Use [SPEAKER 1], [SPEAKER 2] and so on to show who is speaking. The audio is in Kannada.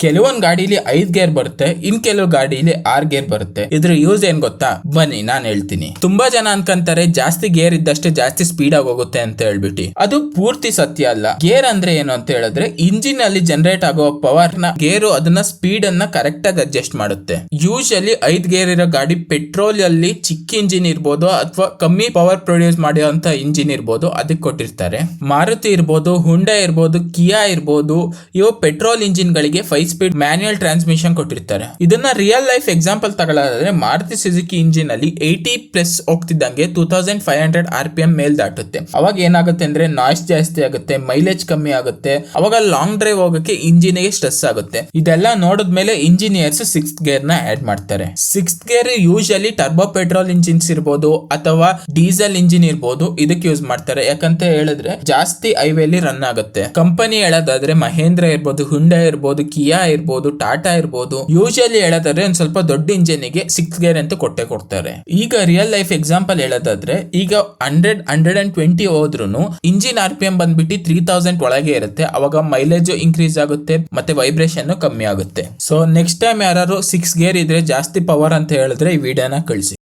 [SPEAKER 1] ಕೆಲವೊಂದ್ ಗಾಡಿಲಿ 5 ಗೇರ್ ಬರುತ್ತೆ, ಇನ್ ಕೆಲವು ಗಾಡಿಲಿ 6 ಗೇರ್ ಬರುತ್ತೆ. ಇದ್ರ ಯೂಸ್ ಏನ್ ಗೊತ್ತಾ? ಬನ್ನಿ ನಾನ್ ಹೇಳ್ತೀನಿ. ತುಂಬಾ ಜನ ಅನ್ಕಂತಾರೆ ಜಾಸ್ತಿ ಗೇರ್ ಇದ್ದಷ್ಟೇ ಜಾಸ್ತಿ ಸ್ಪೀಡ್ ಆಗಿ ಹೋಗುತ್ತೆ ಅಂತ ಹೇಳ್ಬಿಟ್ಟು. ಅದು ಪೂರ್ತಿ ಸತ್ಯ ಅಲ್ಲ. ಗೇರ್ ಅಂದ್ರೆ ಏನು ಅಂತ ಹೇಳಿದ್ರೆ ಇಂಜಿನ್ ಅಲ್ಲಿ ಜನರೇಟ್ ಆಗೋ ಪವರ್ ನ ಗೇರು ಅದನ್ನ ಸ್ಪೀಡ್ ಅನ್ನ ಕರೆಕ್ಟ್ ಆಗಿ ಅಡ್ಜಸ್ಟ್ ಮಾಡುತ್ತೆ. ಯೂಶಲಿ 5 ಗೇರ್ ಇರೋ ಗಾಡಿ ಪೆಟ್ರೋಲ್ ಅಲ್ಲಿ ಚಿಕ್ಕ ಇಂಜಿನ್ ಇರ್ಬೋದು ಅಥವಾ ಕಮ್ಮಿ ಪವರ್ ಪ್ರೊಡ್ಯೂಸ್ ಮಾಡುವಂತ ಇಂಜಿನ್ ಇರ್ಬೋದು, ಅದಕ್ಕೆ ಕೊಟ್ಟಿರ್ತಾರೆ. ಮಾರುತಿ ಇರ್ಬೋದು, ಹುಂಡಾ ಇರ್ಬೋದು, ಕಿಯಾ ಇರ್ಬೋದು, ಇವು ಪೆಟ್ರೋಲ್ ಇಂಜಿನ್ ಗಳಿಗೆ 5 ಸ್ಪೀಡ್ ಮ್ಯಾನ್ಯುಯಲ್ ಟ್ರಾನ್ಸ್ಮಿಷನ್ ಕೊಟ್ಟಿರ್ತಾರೆ. ಇದನ್ನ ರಿಯಲ್ ಲೈಫ್ ಎಕ್ಸಾಂಪಲ್ ತಗೊಳ್ಳೋದಾದ್ರೆ ಮಾರುತಿ ಸುಜುಕಿ ಇಂಜಿನ್ ಅಲ್ಲಿ 80+ ಹೋಗ್ತಿದ್ದಂಗೆ 2500 RPM ಮೇಲ್ ದಾಟುತ್ತೆ. ಅವಾಗ ಏನಾಗುತ್ತೆ ಅಂದ್ರೆ ನಾಯ್ಸ್ ಜಾಸ್ತಿ ಆಗುತ್ತೆ, ಮೈಲೇಜ್ ಕಮ್ಮಿ ಆಗುತ್ತೆ. ಅವಾಗ ಲಾಂಗ್ ಡ್ರೈವ್ ಹೋಗಕ್ಕೆ ಇಂಜಿನ್ ಗೆ ಸ್ಟ್ರೆಸ್ ಆಗುತ್ತೆ. ಇದೆಲ್ಲ ನೋಡಿದ್ಮೇಲೆ ಇಂಜಿನಿಯರ್ಸ್ 6th ಗೇರ್ ನ ಆಡ್ ಮಾಡ್ತಾರೆ. 6th gear usually turbo petrol engines ಇರ್ಬೋದು ಅಥವಾ ಡೀಸೆಲ್ ಇಂಜಿನ್ ಇರ್ಬೋದು, ಇದಕ್ಕೆ ಯೂಸ್ ಮಾಡ್ತಾರೆ. ಯಾಕಂತ ಹೇಳಿದ್ರೆ ಜಾಸ್ತಿ ಹೈವೇಲಿ ರನ್ ಆಗುತ್ತೆ. ಕಂಪನಿ ಹೇಳೋದಾದ್ರೆ ಮಹೇಂದ್ರ ಇರ್ಬೋದು, ಹುಂಡಾ ಇರ್ಬೋದು, ಕಿಯಾ ಇರ್ಬೋದು, ಟಾಟಾ ಇರ್ಬೋದು, ಯೂಶಲಿ ಹೇಳೋದಾದ್ರೆ ಒಂದ್ ಸ್ವಲ್ಪ ದೊಡ್ಡ ಇಂಜಿನ್ ಗೆ 6th ಗೇರ್ ಅಂತ ಕೊಡ್ತಾರೆ. ಈಗ ರಿಯಲ್ ಲೈಫ್ ಎಕ್ಸಾಂಪಲ್ ಹೇಳೋದಾದ್ರೆ ಈಗ 120 ಹೋದ್ರೂ ಇಂಜಿನ್ RPM ಬಂದ್ಬಿಟ್ಟು 3000 ಒಳಗೆ ಇರುತ್ತೆ. ಅವಾಗ ಮೈಲೇಜ್ ಇನ್ಕ್ರೀಸ್ ಆಗುತ್ತೆ ಮತ್ತೆ ವೈಬ್ರೇಷನ್ ಕಮ್ಮಿ ಆಗುತ್ತೆ. ಸೊ ನೆಕ್ಸ್ಟ್ ಟೈಮ್ ಯಾರು 6 ಗೇರ್ ಇದ್ರೆ ಜಾಸ್ತಿ ಪವರ್ ಅಂತ ಹೇಳಿದ್ರೆ ಈ ವಿಡಿಯೋನ ಕಳಿಸಿ.